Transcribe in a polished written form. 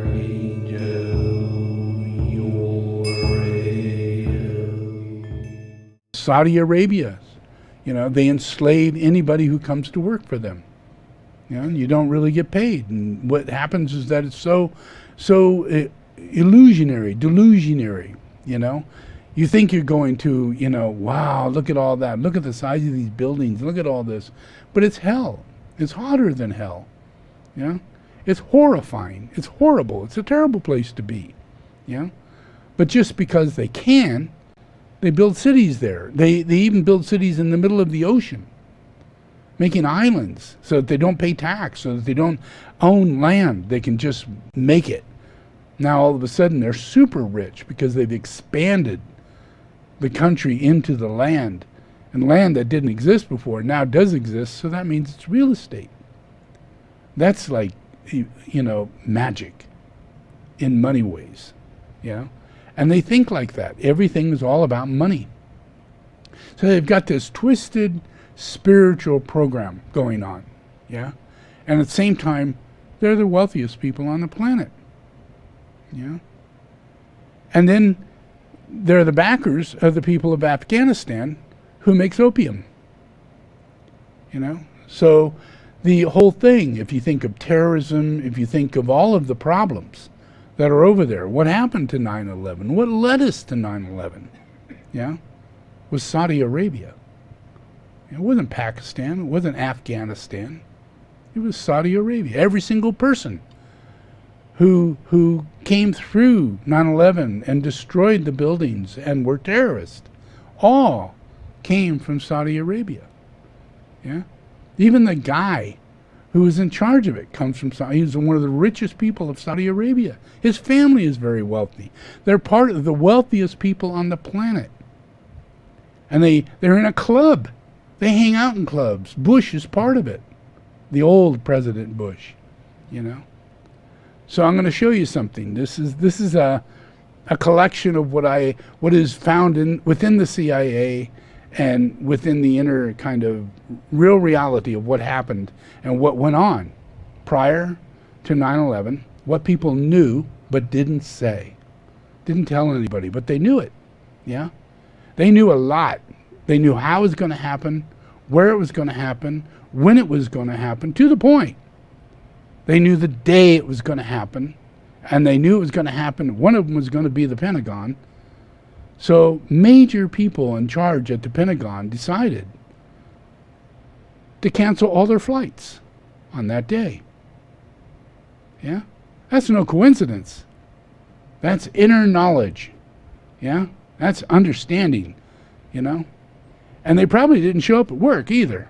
Holy Joe, your Saudi Arabia, they enslave anybody who comes to work for them. You don't really get paid, and what happens is that it's so illusionary, delusionary. You think you're going to, wow, look at all that, look at the size of these buildings, look at all this, but it's hell. It's hotter than hell. It's horrifying. It's horrible. It's a terrible place to be. But just because they can, they build cities there. They even build cities in the middle of the ocean, making islands so that they don't pay tax, so that they don't own land. They can just make it. Now all of a sudden they're super rich because they've expanded the country into the land, and land that didn't exist before now does exist, so that means it's real estate. That's like, magic in money ways, and they think like that. Everything is all about money. So they've got this twisted spiritual program going on, and at the same time they're the wealthiest people on the planet, and then they're the backers of the people of Afghanistan who makes opium. So the whole thing, if you think of terrorism, if you think of all of the problems that are over there, what happened to 9/11? What led us to 9/11? Was Saudi Arabia. It wasn't Pakistan. It wasn't Afghanistan. It was Saudi Arabia. Every single person who came through 9/11 and destroyed the buildings and were terrorists, all came from Saudi Arabia. Even the guy who was in charge of it comes from Saudi. He's one of the richest people of Saudi Arabia. His family is very wealthy. They're part of the wealthiest people on the planet. And they're in a club. They hang out in clubs. Bush is part of it. The old President Bush, So I'm going to show you something. This is a collection of what is found within the CIA and within the inner kind of real reality of what happened and what went on prior to 9/11, what people knew but didn't say. Didn't tell anybody, but they knew it. They knew a lot. They knew how it was going to happen, where it was going to happen, when it was going to happen, to the point. They knew the day it was going to happen, and they knew it was going to happen. One of them was going to be the Pentagon. So major people in charge at the Pentagon decided to cancel all their flights on that day. That's no coincidence. That's inner knowledge. That's understanding, And they probably didn't show up at work either.